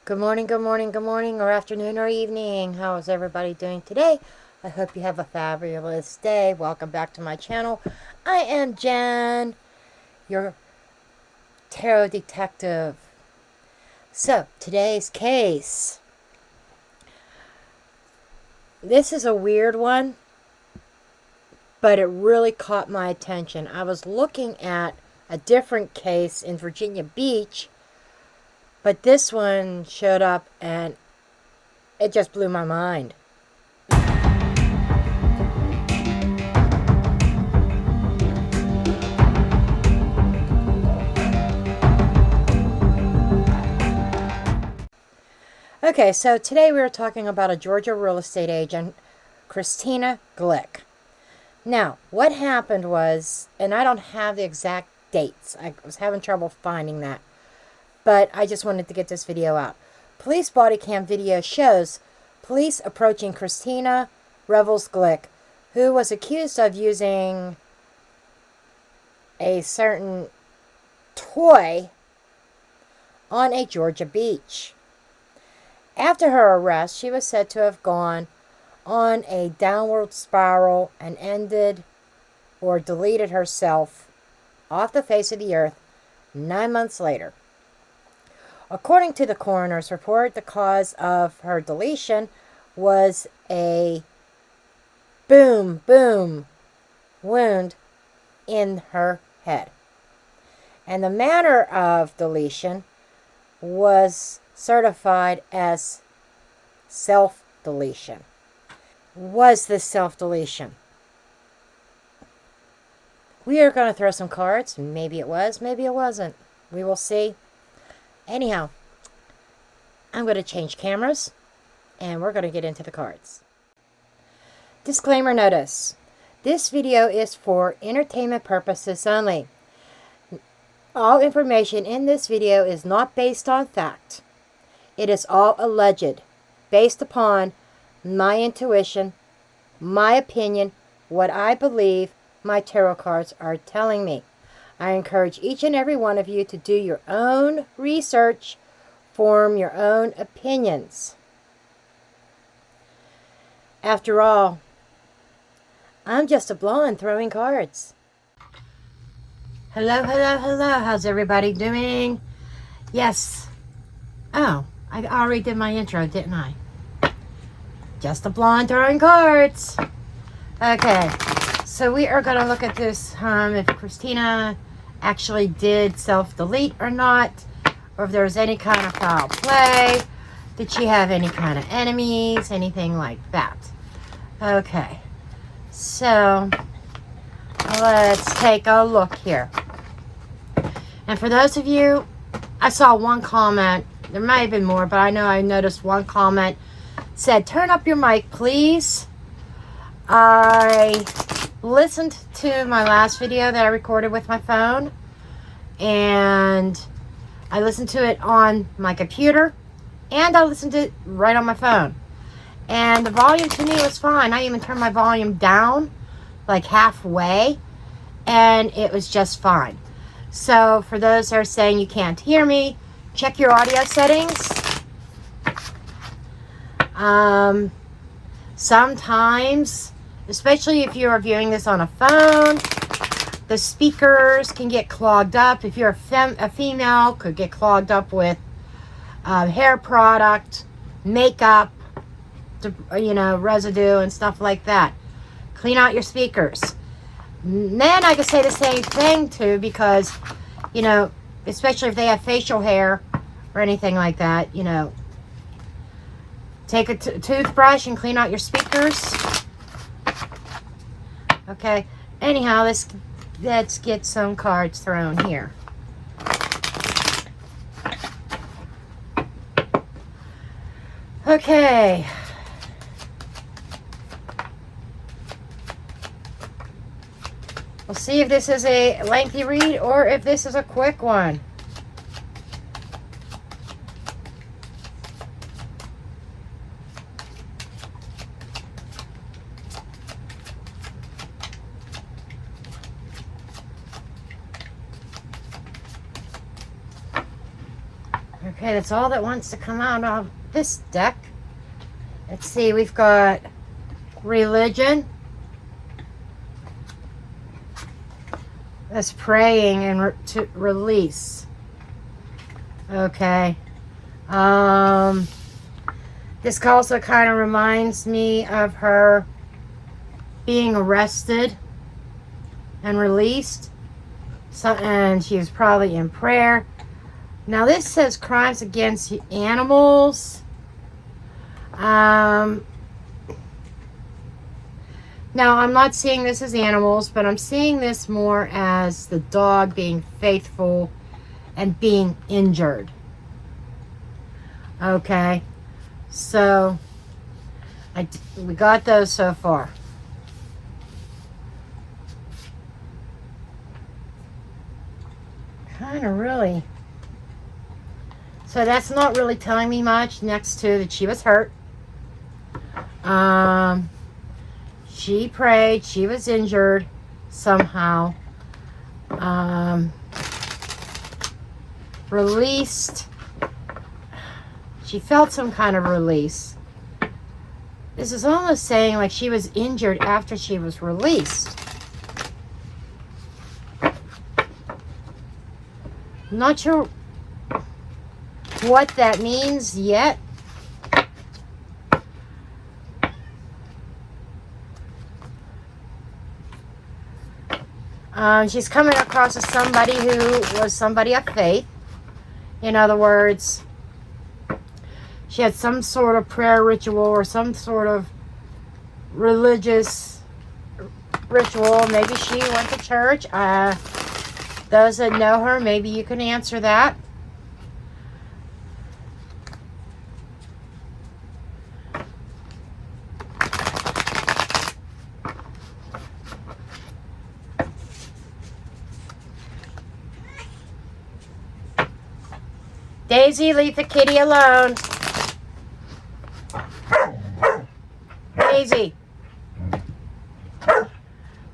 Good morning, good morning, good morning, or afternoon, or evening. How is everybody doing today? I hope you have a fabulous day. Welcome back to my channel. I am Jen, your tarot detective. So, today's case. This is a weird one, but it really caught my attention. I was looking at a different case in Virginia Beach, but this one showed up and it just blew my mind. Okay, so today we are talking about a Georgia real estate agent, Christina Glick. Now, what happened was, and I don't have the exact dates. I was having trouble finding that, but I just wanted to get this video out. Police body cam video shows police approaching Christina Revels Glick, who was accused of using a certain toy on a Georgia beach. After her arrest, she was said to have gone on a downward spiral and ended or deleted herself off the face of the earth 9 months later. According to the coroner's report, the cause of her deletion was a boom wound in her head. And the manner of deletion was certified as self-deletion. Was this self-deletion? We are going to throw some cards. Maybe it was, maybe it wasn't. We will see. Anyhow, I'm going to change cameras and we're going to get into the cards. Disclaimer notice. This video is for entertainment purposes only. All information in this video is not based on fact. It is all alleged, based upon my intuition, my opinion, what I believe my tarot cards are telling me. I encourage each and every one of you to do your own research, form your own opinions. After all, I'm just a blonde throwing cards. Hello, hello, hello. How's everybody doing? Yes. Oh, I already did my intro, didn't I? Just a blonde throwing cards. Okay, so we are going to look at this if Christina actually did self-delete or not, or if there was any kind of foul play. Did she have any kind of enemies, anything like that? Okay, so let's take a look here. And for those of you, I saw one comment. There might have been more, but I know I noticed one comment said, turn up your mic, please. I listened to my last video that I recorded with my phone, and I listened to it on my computer, and I listened to it right on my phone. And the volume to me was fine. I even turned my volume down like halfway, and it was just fine. So for those that are saying you can't hear me, check your audio settings. Sometimes, especially if you are viewing this on a phone, the speakers can get clogged up. If you're a female, could get clogged up with hair product, makeup, residue and stuff like that. Clean out your speakers. Men, I could say the same thing too, because, especially if they have facial hair or anything like that, take a toothbrush and clean out your speakers. Okay, anyhow, let's get some cards thrown here. Okay. We'll see if this is a lengthy read or if this is a quick one. Okay, that's all that wants to come out of this deck. Let's see, we've got religion. That's praying and to release. Okay. This also kind of reminds me of her being arrested and released. So, and she was probably in prayer. Now this says crimes against animals. Now I'm not seeing this as animals, but I'm seeing this more as the dog being faithful and being injured. Okay, so we got those so far. Kind of really. So that's not really telling me much. Next to that she was hurt. She prayed. She was injured somehow. Released. She felt some kind of release. This is almost saying like she was injured after she was released. I'm not sure what that means yet. She's coming across as somebody who was somebody of faith. In other words, she had some sort of prayer ritual or some sort of religious ritual. Maybe she went to church. Those that know her, maybe you can answer that. Daisy, leave the kitty alone. Daisy.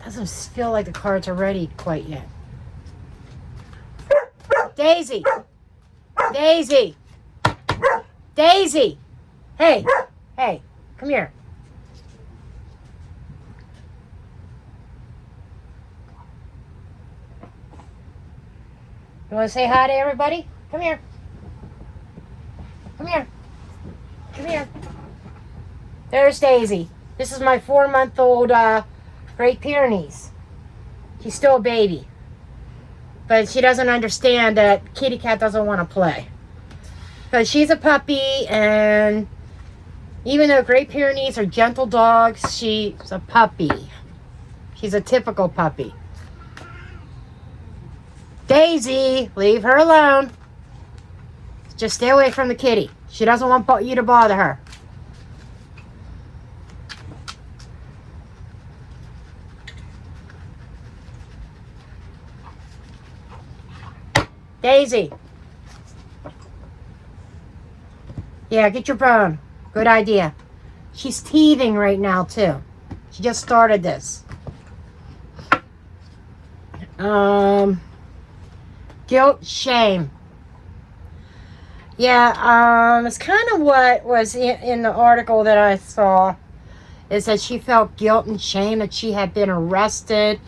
Doesn't feel like the cards are ready quite yet. Daisy. Daisy. Daisy. Hey. Hey. Come here. You want to say hi to everybody? Come here. Come here. Come here. There's Daisy. This is my 4-month-old Great Pyrenees. She's still a baby. But she doesn't understand that kitty cat doesn't want to play. Because she's a puppy, and even though Great Pyrenees are gentle dogs, she's a puppy. She's a typical puppy. Daisy, leave her alone. Just stay away from the kitty. She doesn't want you to bother her. Daisy. Yeah, get your bone. Good idea. She's teething right now, too. She just started this. Guilt, shame. Yeah, it's kind of what was in the article that I saw, is that she felt guilt and shame that she had been arrested,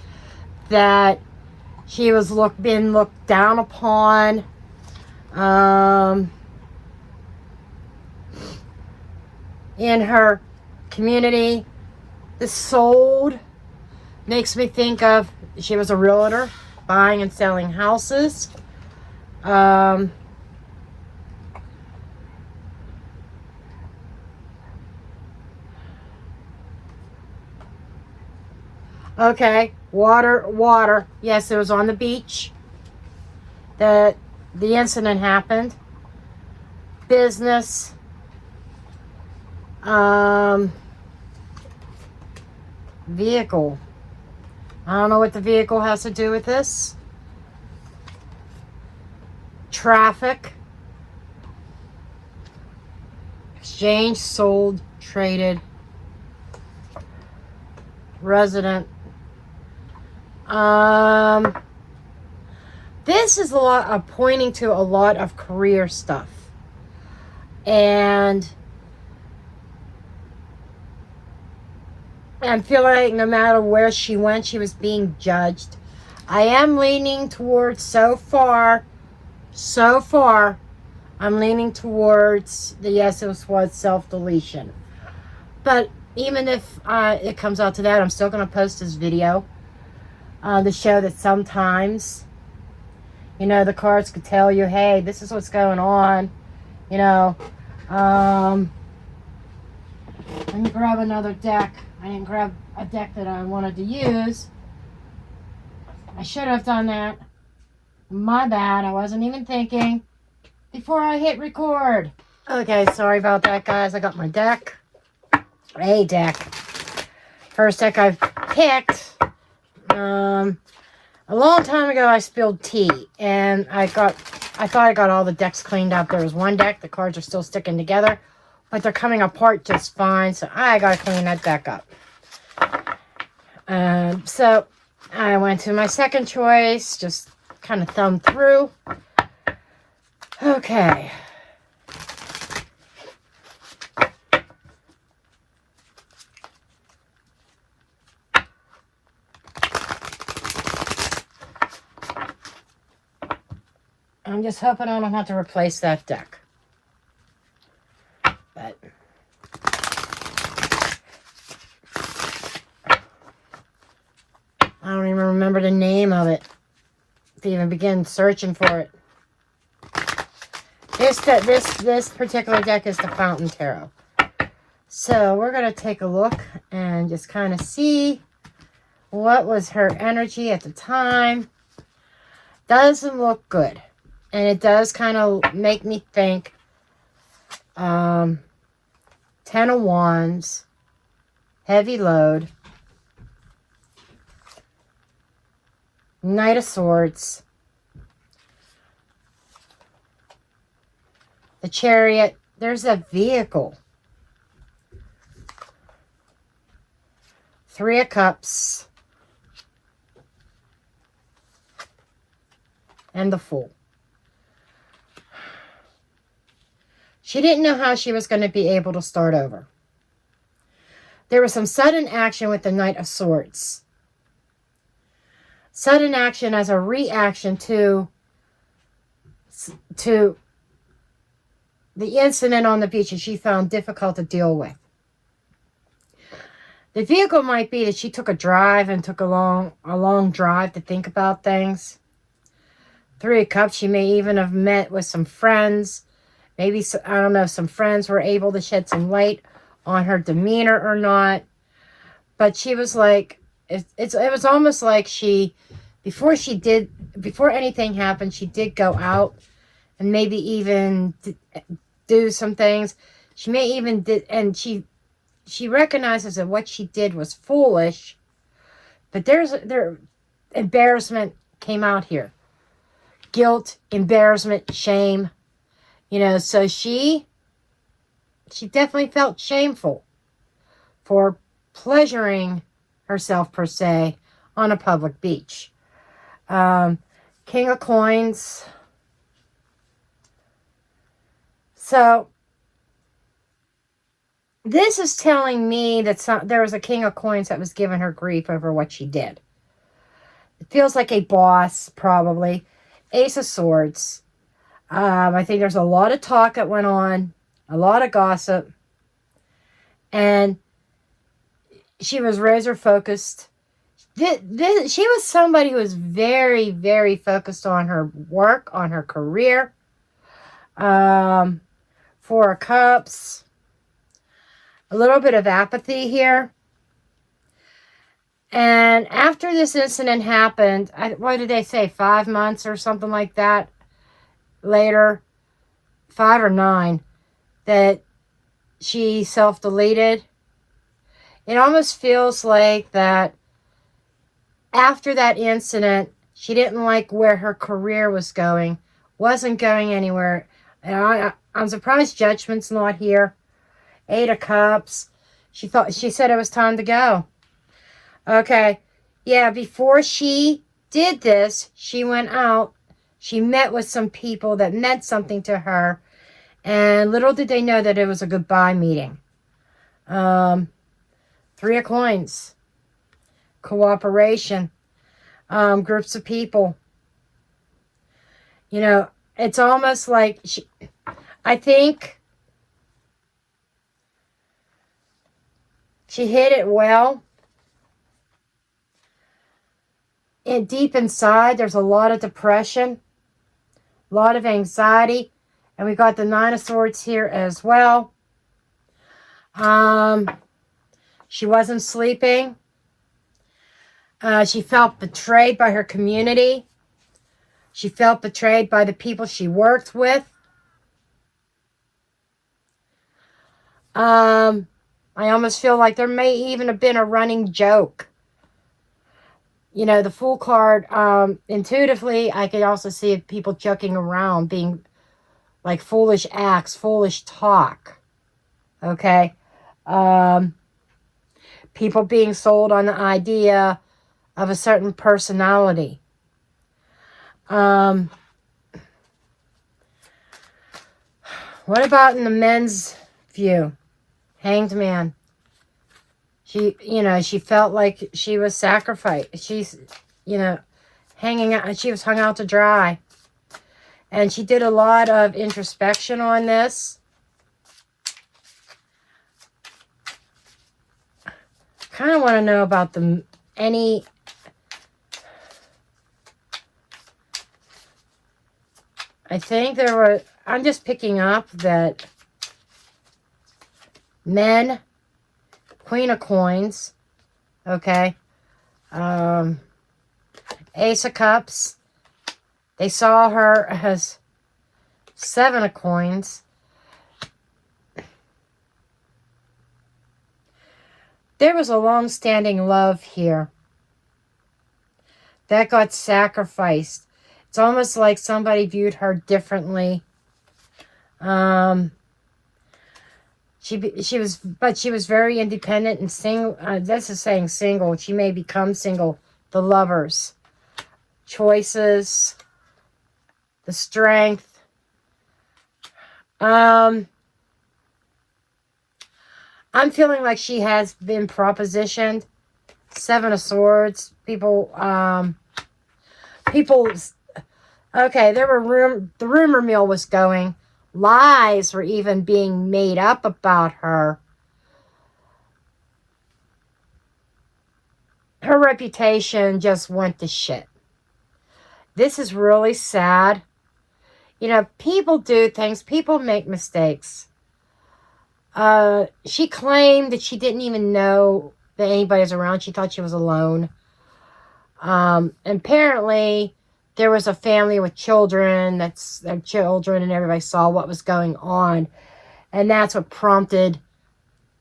that she was been looked down upon. In her community. This sold makes me think of, she was a realtor, buying and selling houses. Okay, water. Yes, it was on the beach that the incident happened. Business. Vehicle. I don't know what the vehicle has to do with this. Traffic. Exchange, sold, traded. Resident. This is a lot of pointing to a lot of career stuff. And I'm feeling like no matter where she went, she was being judged. I am leaning towards, so far, I'm leaning towards the yes, it was self-deletion. But even if it comes out to that, I'm still going to post this video to show that sometimes, you know, the cards could tell you, hey, this is what's going on. You know, let me grab another deck. I didn't grab a deck that I wanted to use. I should have done that. My bad. I wasn't even thinking before I hit record. Okay, sorry about that, guys. I got my deck. A deck. First deck I've picked. A long time ago, I spilled tea, and I thought I got all the decks cleaned up. There was one deck. The cards are still sticking together, but they're coming apart just fine, so I got to clean that deck up. So I went to my second choice, just kind of thumbed through. Okay. I'm just hoping I don't have to replace that deck. But I don't even remember the name of it to even begin searching for it. This particular deck is the Fountain Tarot. So we're going to take a look and just kind of see what was her energy at the time. Doesn't look good. And it does kind of make me think 10 of Wands, heavy load, Knight of Swords, the Chariot. There's a vehicle. Three of Cups, and the Fool. She didn't know how she was going to be able to start over. There was some sudden action with the Knight of Swords. Sudden action as a reaction to the incident on the beach that she found difficult to deal with. The vehicle might be that she took a drive and took a long drive to think about things. Three of Cups, she may even have met with some friends. Maybe, I don't know, some friends were able to shed some light on her demeanor or not. But she was like, it was almost like before anything happened, she did go out and maybe even do some things. She may even and she recognizes that what she did was foolish. But embarrassment came out here. Guilt, embarrassment, shame. You know, so she definitely felt shameful for pleasuring herself, per se, on a public beach. King of Coins. So, this is telling me that there was a King of Coins that was giving her grief over what she did. It feels like a boss, probably. Ace of Swords. I think there's a lot of talk that went on, a lot of gossip, and she was razor focused. She was somebody who was very, very focused on her work, on her career. Four of Cups, a little bit of apathy here. And after this incident happened, what did they say, 5 months or something like that? Later, 5 or 9, that she self-deleted. It almost feels like that after that incident, she didn't like where her career was going, wasn't going anywhere. And I'm surprised Judgment's not here. 8 of Cups. She said it was time to go. Okay. Yeah, before she did this, she went out. She met with some people that meant something to her. And little did they know that it was a goodbye meeting. Three of Coins. Cooperation. Groups of people. You know, it's almost like I think she hit it well. And deep inside, there's a lot of depression, a lot of anxiety, and we got the Nine of Swords here as well. She wasn't sleeping. She felt betrayed by her community. She felt betrayed by the people she worked with. I almost feel like there may even have been a running joke. You know, the Fool card, intuitively, I could also see people joking around, being like foolish acts, foolish talk. Okay? People being sold on the idea of a certain personality. What about in the men's view? Hanged Man. She felt like she was sacrificed. She's, hanging out. She was hung out to dry. And she did a lot of introspection on this. Kind of want to know about I think I'm just picking up that men, Queen of Coins, okay, Ace of Cups, they saw her as Seven of Coins. There was a long-standing love here that got sacrificed. It's almost like somebody viewed her differently. She was very independent and single. This is saying single. She may become single. The lovers, choices, the strength. I'm feeling like she has been propositioned. Seven of Swords. Okay, the rumor mill was going. Lies were even being made up about her. Her reputation just went to shit. This is really sad. You know, people do things. People make mistakes. She claimed that she didn't even know that anybody was around. She thought she was alone. Apparently, there was a family with children. That's their children, and everybody saw what was going on. And that's what prompted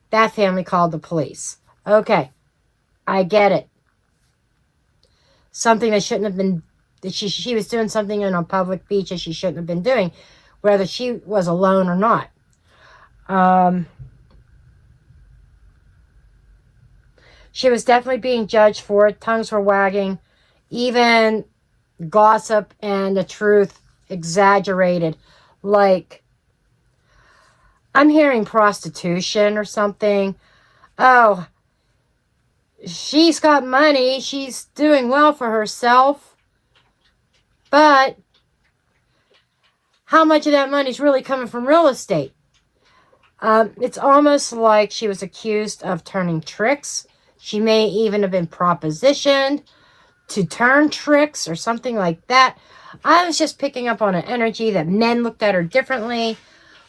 that family called the police. Okay, I get it. Something that shouldn't have been, that she was doing something in a public beach that she shouldn't have been doing, whether she was alone or not. She was definitely being judged for it. Tongues were wagging. Even gossip and the truth exaggerated. Like, I'm hearing prostitution or something. Oh, she's got money. She's doing well for herself. But how much of that money is really coming from real estate? It's almost like she was accused of turning tricks. She may even have been propositioned to turn tricks or something like that. I was just picking up on an energy that men looked at her differently,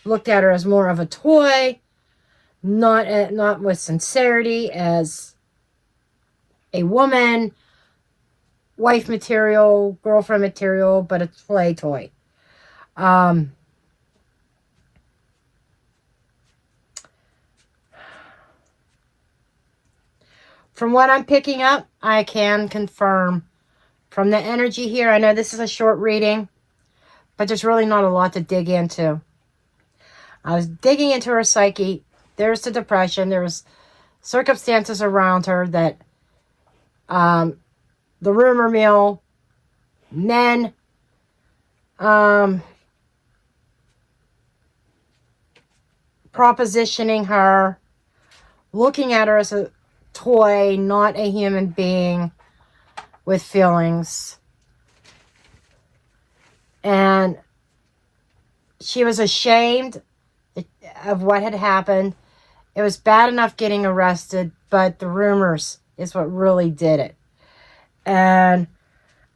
looked at her as more of a toy, not with sincerity as a woman, wife material, girlfriend material, but a play toy. From what I'm picking up, I can confirm from the energy here. I know this is a short reading, but there's really not a lot to dig into. I was digging into her psyche. There's the depression. There's circumstances around her that the rumor mill, men, propositioning her, looking at her as a toy, not a human being with feelings. And she was ashamed of what had happened. It was bad enough getting arrested, but the rumors is what really did it. And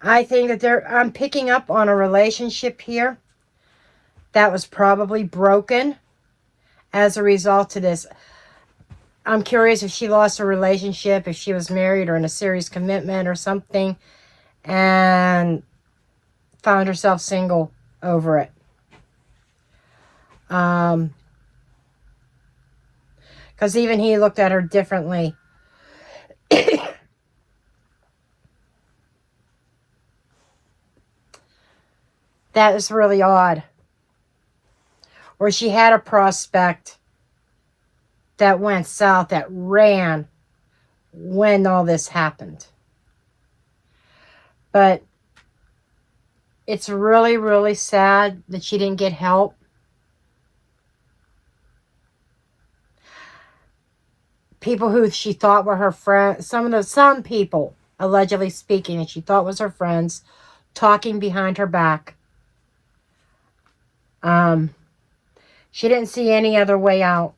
I think that I'm picking up on a relationship here that was probably broken as a result of this. I'm curious if she lost her relationship, if she was married or in a serious commitment or something, and found herself single over it. Because even he looked at her differently. That is really odd. Or she had a prospect that went south, that ran when all this happened. But it's really, really sad that she didn't get help. People who she thought were her friends, some people, allegedly speaking, that she thought was her friends, talking behind her back. She didn't see any other way out.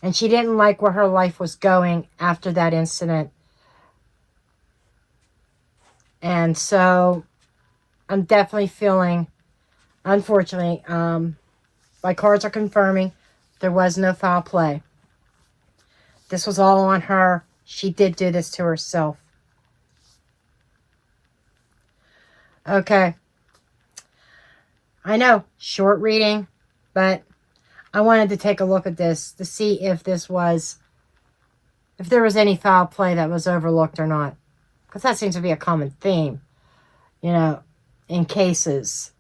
And she didn't like where her life was going after that incident. And so I'm definitely feeling, unfortunately, my cards are confirming there was no foul play. This was all on her. She did do this to herself. Okay. I know, short reading, but I wanted to take a look at this to see if there was any foul play that was overlooked or not. Because that seems to be a common theme, in cases.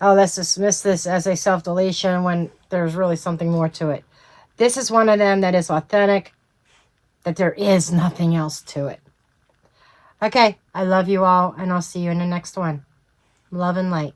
Oh, let's dismiss this as a self-deletion when there's really something more to it. This is one of them that is authentic, that there is nothing else to it. Okay, I love you all, and I'll see you in the next one. Love and light.